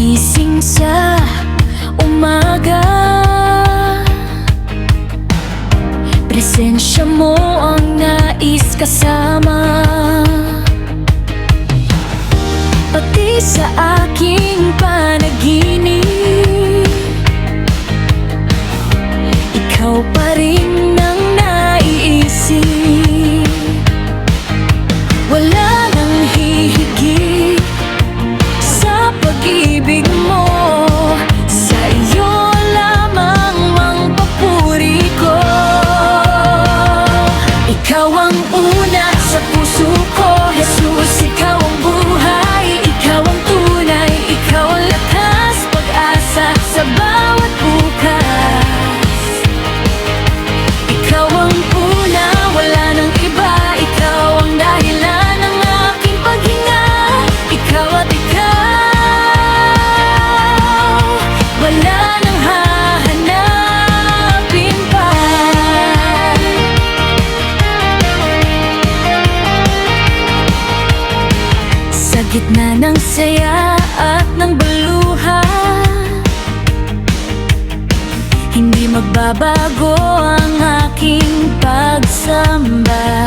Pagising sa umaga, presensya mo ang nais kasama, pati sa aking panaginip. Ikaw pa rin ang naiisip. Wala nang hihigit sa pag-ibig mo. Sa iyo lamang ang papuri ko. Ikaw ang una sa puso ko, Jesus. Ikaw ang buhay, ikaw ang tunay, ikaw ang lakas, pag-asa sa bawat bukas. Ikaw ang una, wala nang iba. Ikaw ang dahilan ng aking paghinga. Ikaw at ikaw, wala nang hahanapin pa. Sa gitna ng saya at ng baluha, hindi magbabago ang aking pagsamba.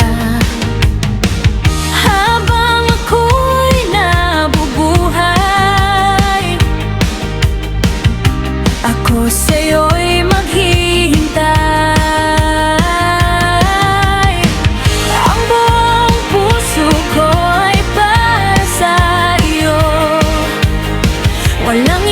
Habang ako'y nabubuhay, ako sa'yo'y maghihintay. Ang buong puso ko ay para sa iyo. Walang